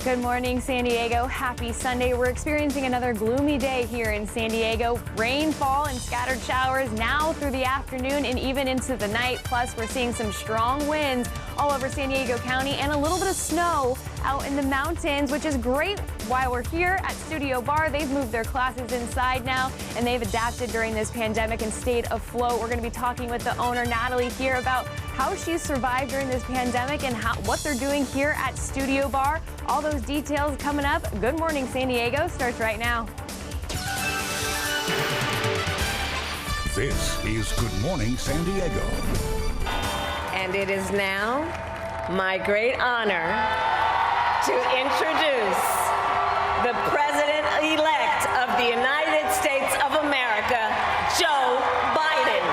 Good morning, San Diego. Happy Sunday. We're experiencing another gloomy day here in San Diego. Rainfall and scattered showers now through the afternoon and even into the night. Plus, we're seeing some strong winds all over San Diego County and a little bit of snow out in the mountains, which is great while we're here at Studio Bar. They've moved their classes inside now, and they've adapted during this pandemic and stayed afloat. We're going to be talking with the owner, Natalie, here about how she's survived during this pandemic and what they're doing here at Studio Bar. All those details coming up. Good Morning San Diego starts right now. This is Good Morning San Diego. And it is now my great honor to introduce the President-elect of the United States of America, Joe Biden.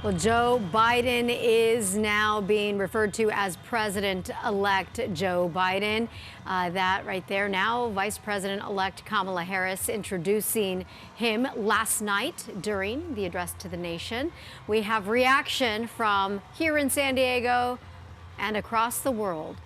Well, Joe Biden is now being referred to as President-elect Joe Biden. That right there now, Vice President-elect Kamala Harris introducing him last night during the address to the nation. We have reaction from here in San Diego and across the world.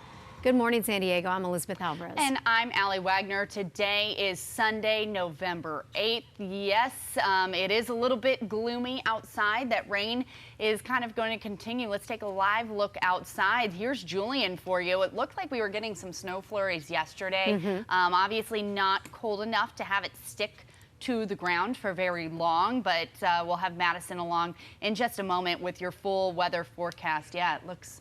Good morning, San Diego. I'm Elizabeth Alvarez. And I'm Allie Wagner. Today is Sunday, November 8th. Yes, it is a little bit gloomy outside. That rain is kind of going to continue. Let's take a live look outside. Here's Julian for you. It looked like we were getting some snow flurries yesterday. Obviously not cold enough to have it stick to the ground for very long, but we'll have Madison along in just a moment with your full weather forecast. Yeah, it looks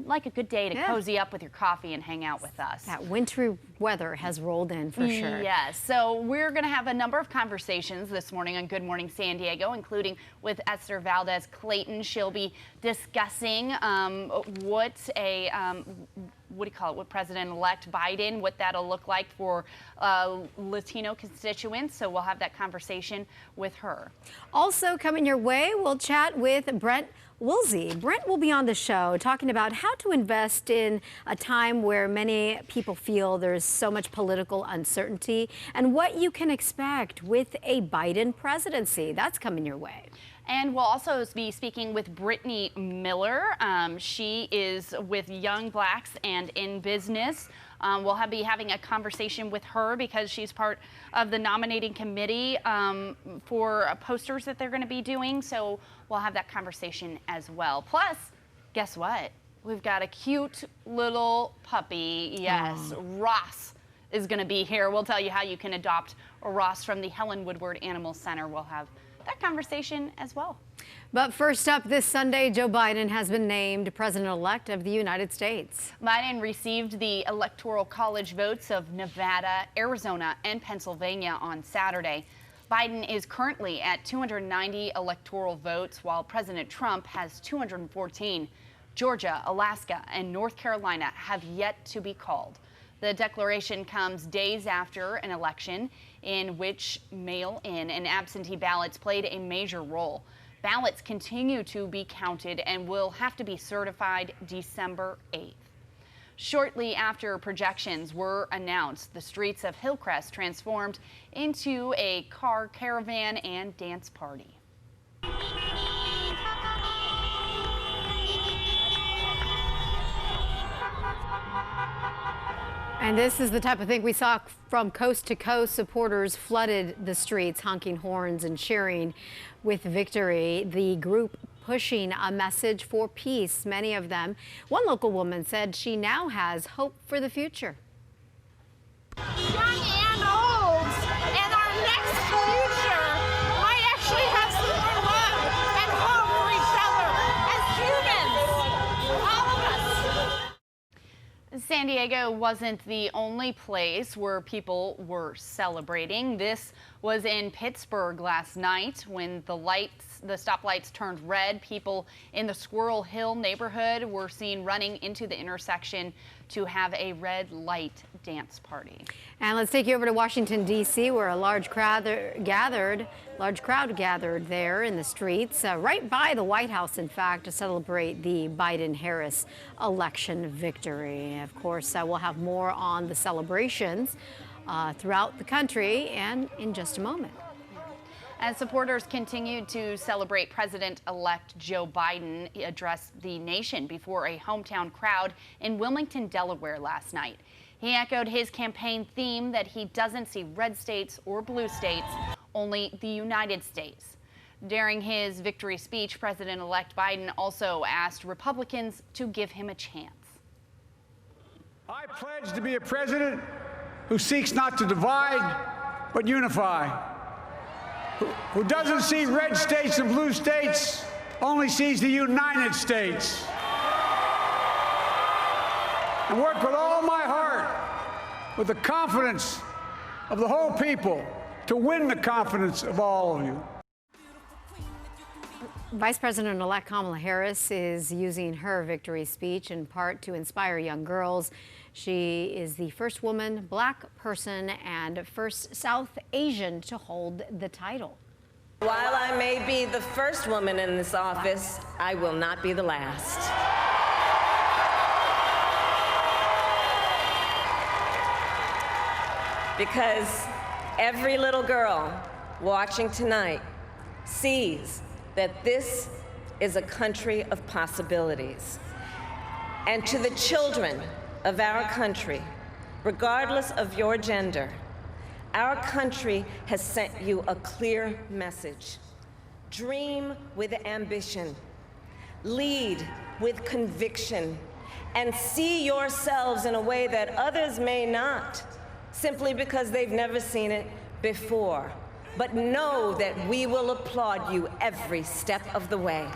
like a good day to cozy up with your coffee and hang out with us. That wintry weather has rolled in for sure. Yes, so we're going to have a number of conversations this morning on Good Morning San Diego, including with Esther Valdez Clayton. She'll be discussing what President-elect Biden, what that'll look like for Latino constituents. So we'll have that conversation with her. Also coming your way, we'll chat with Brent Woolsey. Brent will be on the show talking about how to invest in a time where many people feel there's so much political uncertainty and what you can expect with a Biden presidency. That's coming your way. And we'll also be speaking with Brittany Miller. She is with Young Blacks and in Business. We'll be having a conversation with her because she's part of the nominating committee for posters that they're going to be doing. So we'll have that conversation as well. Plus, guess what? We've got a cute little puppy. Yes, Ross is going to be here. We'll tell you how you can adopt a Ross from the Helen Woodward Animal Center. We'll have that conversation as well. But first up this Sunday, Joe Biden has been named President-elect of the United States. Biden received the Electoral College votes of Nevada, Arizona, and Pennsylvania on Saturday. Biden is currently at 290 electoral votes, while President Trump has 214. Georgia, Alaska, and North Carolina have yet to be called. The declaration comes days after an election in which mail-in and absentee ballots played a major role. Ballots continue to be counted and will have to be certified December 8th. Shortly after projections were announced, the streets of Hillcrest transformed into a car caravan and dance party. And this is the type of thing we saw from coast to coast. Supporters flooded the streets, honking horns and cheering with victory. The group pushing a message for peace, many of them. One local woman said she now has hope for the future. Young and old, and our next future might actually have some more love and hope for each other as humans, all of us. San Diego wasn't the only place where people were celebrating. This was in Pittsburgh last night when the stoplights turned red. People in the Squirrel Hill neighborhood were seen running into the intersection to have a red light dance party. And let's take you over to Washington, D.C., where a large crowd gathered there in the streets, right by the White House, in fact, to celebrate the Biden-Harris election victory. Of course, we'll have more on the celebrations throughout the country and in just a moment. As supporters continued to celebrate President-elect Joe Biden, he addressed the nation before a hometown crowd in Wilmington, Delaware last night. He echoed his campaign theme that he doesn't see red states or blue states, only the United States. During his victory speech, President-elect Biden also asked Republicans to give him a chance. I pledge to be a president who seeks not to divide, but unify. Who doesn't see red states and blue states, only sees the United States. And work with all my heart, with the confidence of the whole people, to win the confidence of all of you. Vice President-elect Kamala Harris is using her victory speech in part to inspire young girls. She is the first woman, black person, and first South Asian to hold the title. While I may be the first woman in this office, I will not be the last. Because every little girl watching tonight sees that this is a country of possibilities. And to the children of our country, regardless of your gender, our country has sent you a clear message. Dream with ambition, lead with conviction, and see yourselves in a way that others may not, simply because they've never seen it before. But know that we will applaud you every step of the way.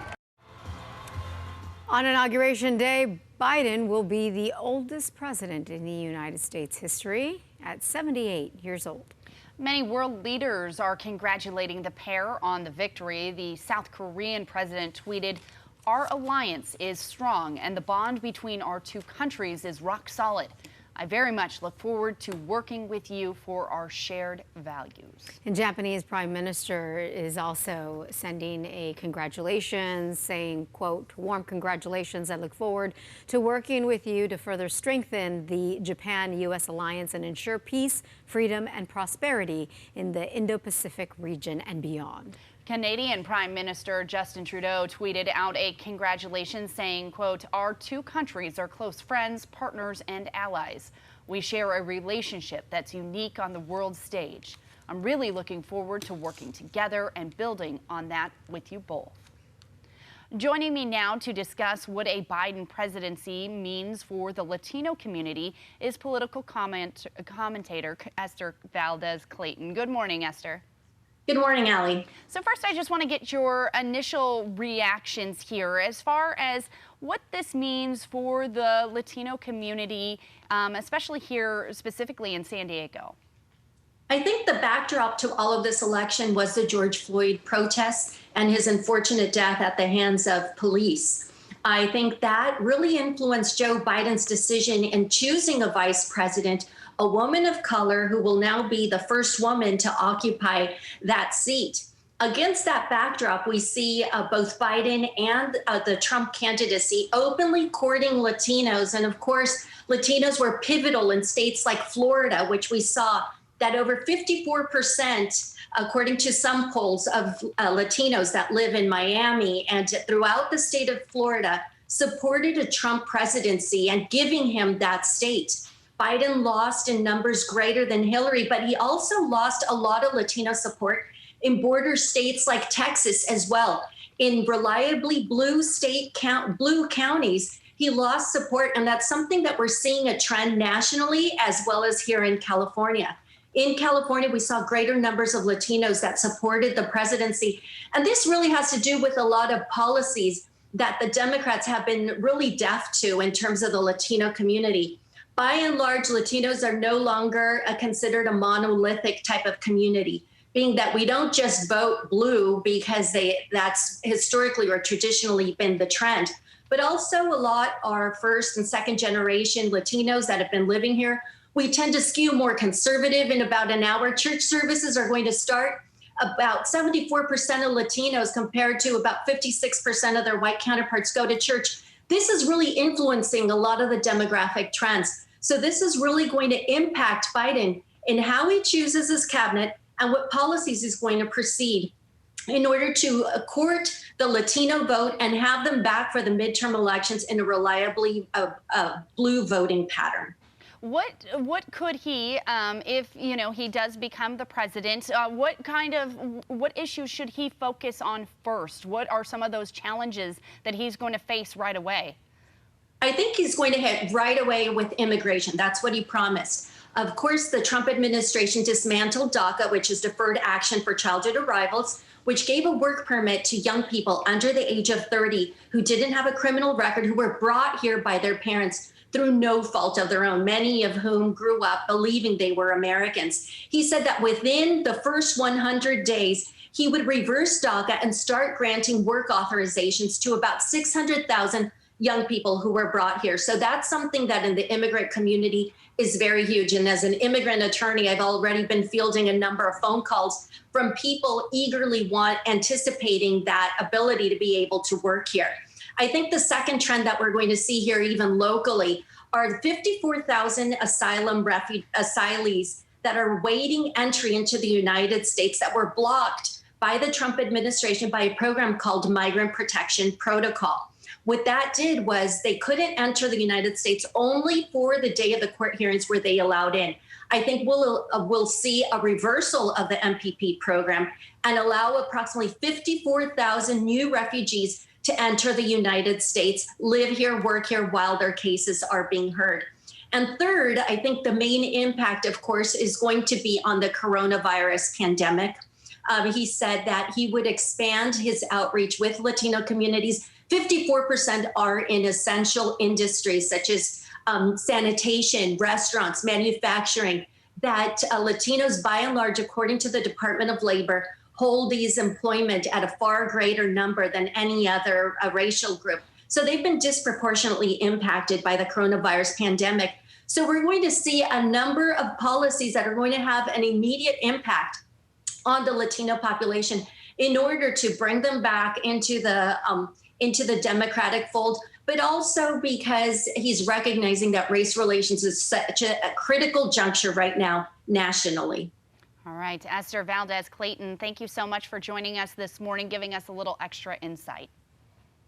On Inauguration Day, Biden will be the oldest president in the United States history at 78 years old. Many world leaders are congratulating the pair on the victory. The South Korean president tweeted, "Our alliance is strong and the bond between our two countries is rock solid. I very much look forward to working with you for our shared values." And Japanese Prime Minister is also sending a congratulations, saying, quote, "Warm congratulations. I look forward to working with you to further strengthen the Japan-U.S. alliance and ensure peace, freedom, and prosperity in the Indo-Pacific region and beyond." Canadian Prime Minister Justin Trudeau tweeted out a congratulations saying, quote, "Our two countries are close friends, partners, and allies. We share a relationship that's unique on the world stage. I'm really looking forward to working together and building on that with you both." Joining me now to discuss what a Biden presidency means for the Latino community is political commentator Esther Valdez-Clayton. Good morning, Esther. Good morning, Allie. So first, I just want to get your initial reactions here as far as what this means for the Latino community, especially here specifically in San Diego. I think the backdrop to all of this election was the George Floyd protests and his unfortunate death at the hands of police. I think that really influenced Joe Biden's decision in choosing a vice president, a woman of color who will now be the first woman to occupy that seat. Against that backdrop, we see both Biden and the Trump candidacy openly courting Latinos. And of course, Latinos were pivotal in states like Florida, which we saw that over 54%, according to some polls, of Latinos that live in Miami and throughout the state of Florida supported a Trump presidency and giving him that state. Biden lost in numbers greater than Hillary, but he also lost a lot of Latino support in border states like Texas as well. In reliably blue counties, he lost support, and that's something that we're seeing a trend nationally as well as here in California. In California, we saw greater numbers of Latinos that supported the presidency, and this really has to do with a lot of policies that the Democrats have been really deaf to in terms of the Latino community. By and large, Latinos are no longer considered a monolithic type of community, being that we don't just vote blue because that's historically or traditionally been the trend, but also a lot are first and second generation Latinos that have been living here. We tend to skew more conservative. In about an hour, church services are going to start. About 74% of Latinos compared to about 56% of their white counterparts go to church. This is really influencing a lot of the demographic trends. So this is really going to impact Biden in how he chooses his cabinet and what policies he's going to proceed in order to court the Latino vote and have them back for the midterm elections in a reliably blue voting pattern. What could he, if he does become the president, what issues should he focus on first? What are some of those challenges that he's going to face right away? I think he's going to hit right away with immigration. That's what he promised. Of course, the Trump administration dismantled DACA, which is Deferred Action for Childhood Arrivals, which gave a work permit to young people under the age of 30 who didn't have a criminal record, who were brought here by their parents through no fault of their own, many of whom grew up believing they were Americans. He said that within the first 100 days, he would reverse DACA and start granting work authorizations to about 600,000 young people who were brought here. So that's something that in the immigrant community is very huge. And as an immigrant attorney, I've already been fielding a number of phone calls from people eagerly anticipating that ability to be able to work here. I think the second trend that we're going to see here, even locally, are 54,000 asylees that are waiting entry into the United States that were blocked by the Trump administration by a program called Migrant Protection Protocol. What that did was they couldn't enter the United States only for the day of the court hearings where they allowed in. I think we'll see a reversal of the MPP program and allow approximately 54,000 new refugees to enter the United States, live here, work here while their cases are being heard. And third, I think the main impact, of course, is going to be on the coronavirus pandemic. He said that he would expand his outreach with Latino communities. 54% are in essential industries such as sanitation, restaurants, manufacturing, that Latinos, by and large, according to the Department of Labor, hold these employment at a far greater number than any other racial group. So they've been disproportionately impacted by the coronavirus pandemic. So we're going to see a number of policies that are going to have an immediate impact on the Latino population in order to bring them back into the Democratic fold, but also because he's recognizing that race relations is such a critical juncture right now nationally. All right, Esther Valdez-Clayton, thank you so much for joining us this morning, giving us a little extra insight.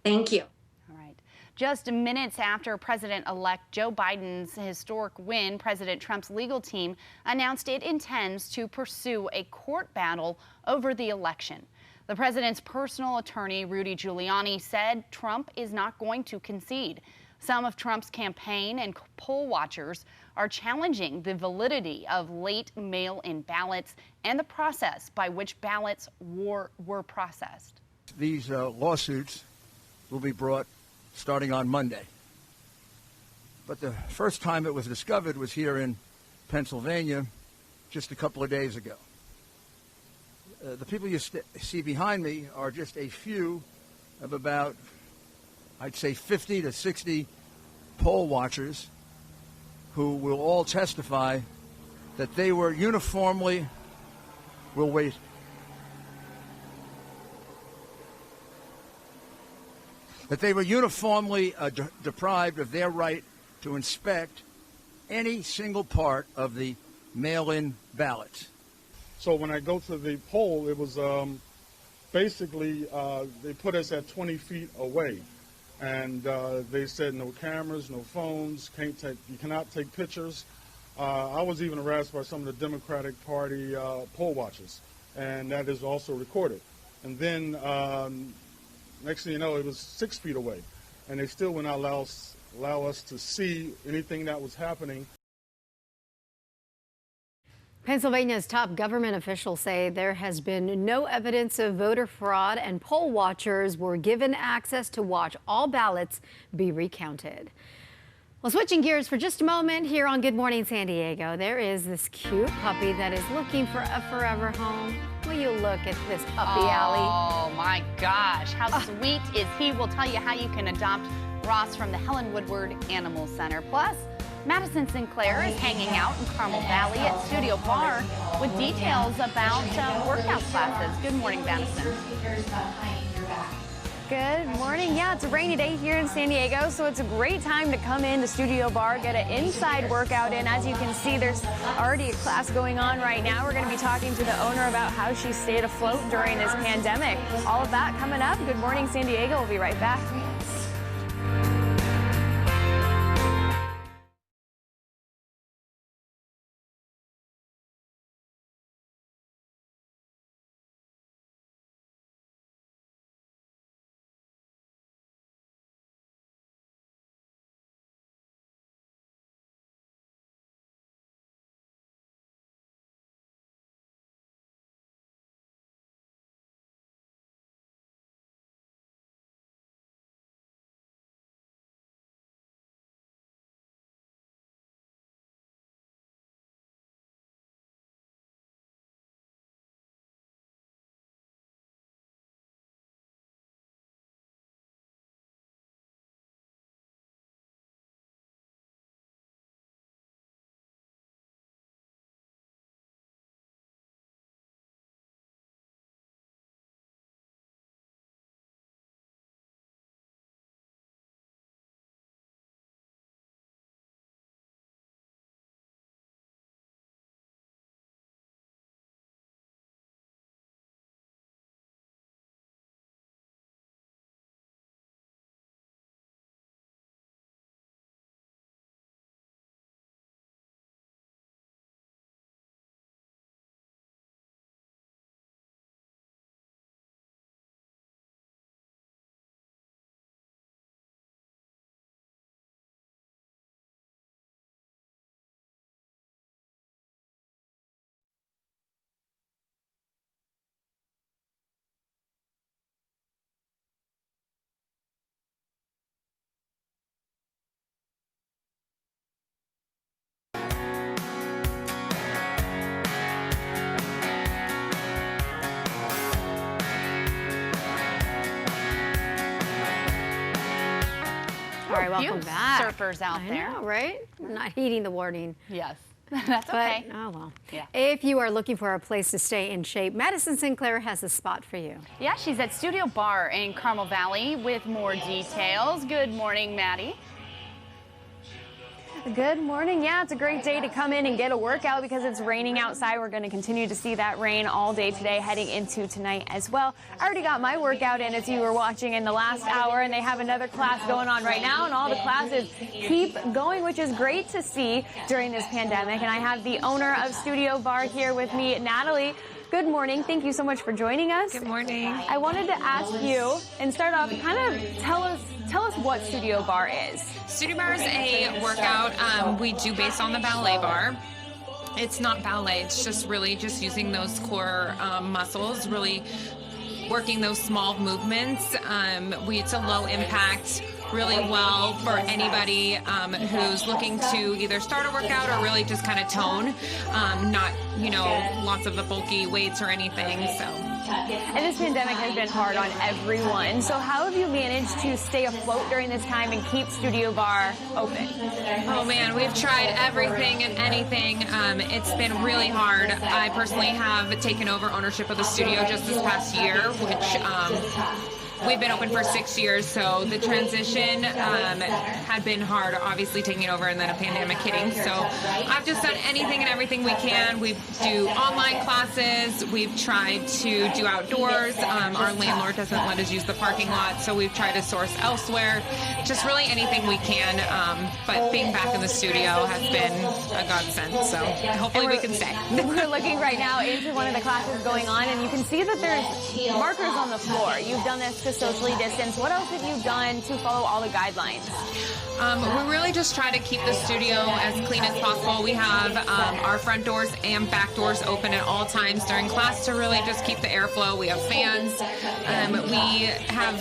Thank you. All right. Just minutes after President-elect Joe Biden's historic win, President Trump's legal team announced it intends to pursue a court battle over the election. The president's personal attorney, Rudy Giuliani, said Trump is not going to concede. Some of Trump's campaign and poll watchers are challenging the validity of late mail-in ballots and the process by which ballots were processed. These lawsuits will be brought starting on Monday. But the first time it was discovered was here in Pennsylvania just a couple of days ago. The people you see behind me are just a few of about, I'd say, 50 to 60 poll watchers who will all testify that they were uniformly, deprived of their right to inspect any single part of the mail-in ballots. So when I go to the poll, it was basically they put us at 20 feet away, and they said no cameras, no phones, you cannot take pictures. I was even harassed by some of the Democratic Party poll watchers, and that is also recorded. And then next thing you know, it was 6 feet away, and they still would not allow us to see anything that was happening. Pennsylvania's top government officials say there has been no evidence of voter fraud, and poll watchers were given access to watch all ballots be recounted. Well, switching gears for just a moment here on Good Morning San Diego, there is this cute puppy that is looking for a forever home. Will you look at this puppy, Allie? Oh my gosh, how sweet is he? We'll tell you how you can adopt Ross from the Helen Woodward Animal Center. Plus, Madison Sinclair is hanging out in Carmel Valley at Studio Bar with details about workout classes. Good morning, Madison. Good morning. Yeah, it's a rainy day here in San Diego, so it's a great time to come into Studio Bar, get an inside workout in. As you can see, there's already a class going on right now. We're going to be talking to the owner about how she stayed afloat during this pandemic. All of that coming up. Good morning, San Diego. We'll be right back. All right, welcome back. Surfers out there. I know, right? We're not heeding the warning. Yes, that's okay. Oh, well. Yeah. If you are looking for a place to stay in shape, Madison Sinclair has a spot for you. Yeah, she's at Studio Bar in Carmel Valley with more details. Good morning, Maddie. Good morning. Yeah, it's a great day to come in and get a workout because it's raining outside. We're going to continue to see that rain all day today, heading into tonight as well. I already got my workout in as you were watching in the last hour, and they have another class going on right now, and all the classes keep going, which is great to see during this pandemic. And I have the owner of Studio Bar here with me, Natalie. Good morning. Thank you so much for joining us. Good morning. I wanted to ask you and start off, kind of tell us what Studio Bar is. Studio Bar is a workout we do based on the ballet bar. It's not ballet, it's just really just using those core muscles, really working those small movements. It's a low impact, really well for anybody who's looking to either start a workout or really just kind of tone, not, lots of the bulky weights or anything, so. And this pandemic has been hard on everyone. So how have you managed to stay afloat during this time and keep Studio Bar open? Oh man, we've tried everything and anything. It's been really hard. I personally have taken over ownership of the studio just this past year, which we've been open for 6 years, so the transition had been hard, obviously taking over and then a pandemic hitting. So I've just done anything and everything we can. We do online classes. We've tried to do outdoors. Our landlord doesn't let us use the parking lot, so we've tried to source elsewhere. Just really anything we can. But being back in the studio has been a godsend, so hopefully we can stay. We're looking right now into one of the classes going on, and you can see that there's markers on the floor. You've done this to socially distance. What else have you done to follow all the guidelines? We really just try to keep the studio as clean as possible. We have our front doors and back doors open at all times during class to really just keep the airflow. We have fans. We have